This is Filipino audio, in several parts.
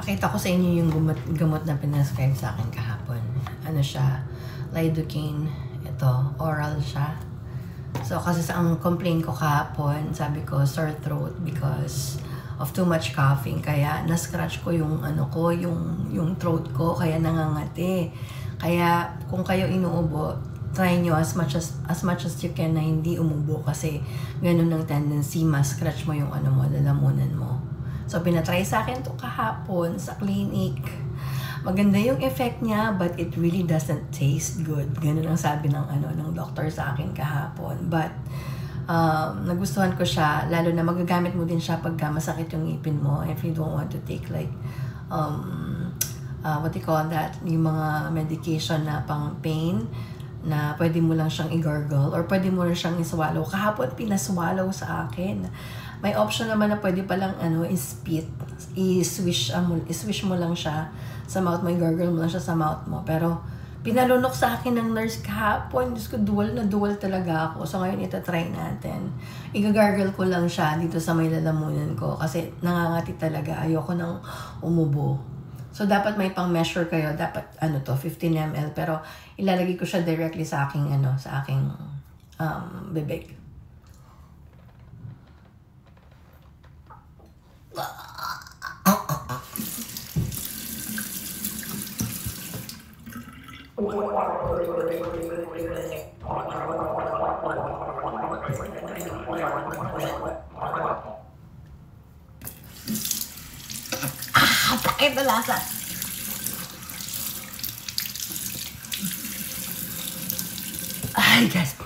Pakita ko sa inyo yung gamot na pinascribe sa akin kahapon. Ano siya? Lidocaine. Ito, oral siya. So, kasi ang complaint ko kahapon, sabi ko, sore throat because of too much coughing. Kaya, na-scratch ko yung ano ko, yung throat ko, kaya nangangati. Kaya, kung kayo inuubo, try nyo as much as you can na hindi umubo kasi ganun ang tendency, ma-scratch mo yung ano mo, lalamunan mo. So, pinatry sa akin to kahapon sa clinic. Maganda yung effect niya, but it really doesn't taste good. Ganun ang sabi ng doctor sa akin kahapon. But, nagustuhan ko siya, lalo na magagamit mo din siya pagka masakit yung ngipin mo if you don't want to take like, what do you call that? Yung mga medication na pang pain, na pwede mo lang siyang i-gargle or pwede mo lang siyang i-swallow. Kahapon, pinaswallow sa akin. May option naman na pwede palang i-spit. I-swish mo lang siya sa mouth mo, i-gargle mo lang siya sa mouth mo. Pero, pinalunok sa akin ng nurse kahapon. Diyos ko, dual talaga ako. So, ngayon, itatry natin. I-gargle ko lang siya dito sa may lalamunan ko kasi nangangati talaga. Ayoko nang umubo. So, dapat may pang-measure kayo. Dapat, 15 ml. Pero, ilalagay ko siya directly sa aking, bibig. Sakit na lasa. Ay, guys.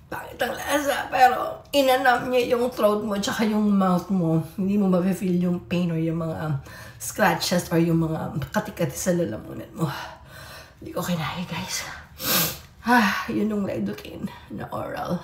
Bakit ang lasa? Pero, inanam niya yung throat mo tsaka yung mouth mo. Hindi mo ma-feel yung pain or yung mga scratches or yung mga kati-kati sa lalamunan mo. Hindi ko kinaya, guys. Yun yung lidocaine na oral.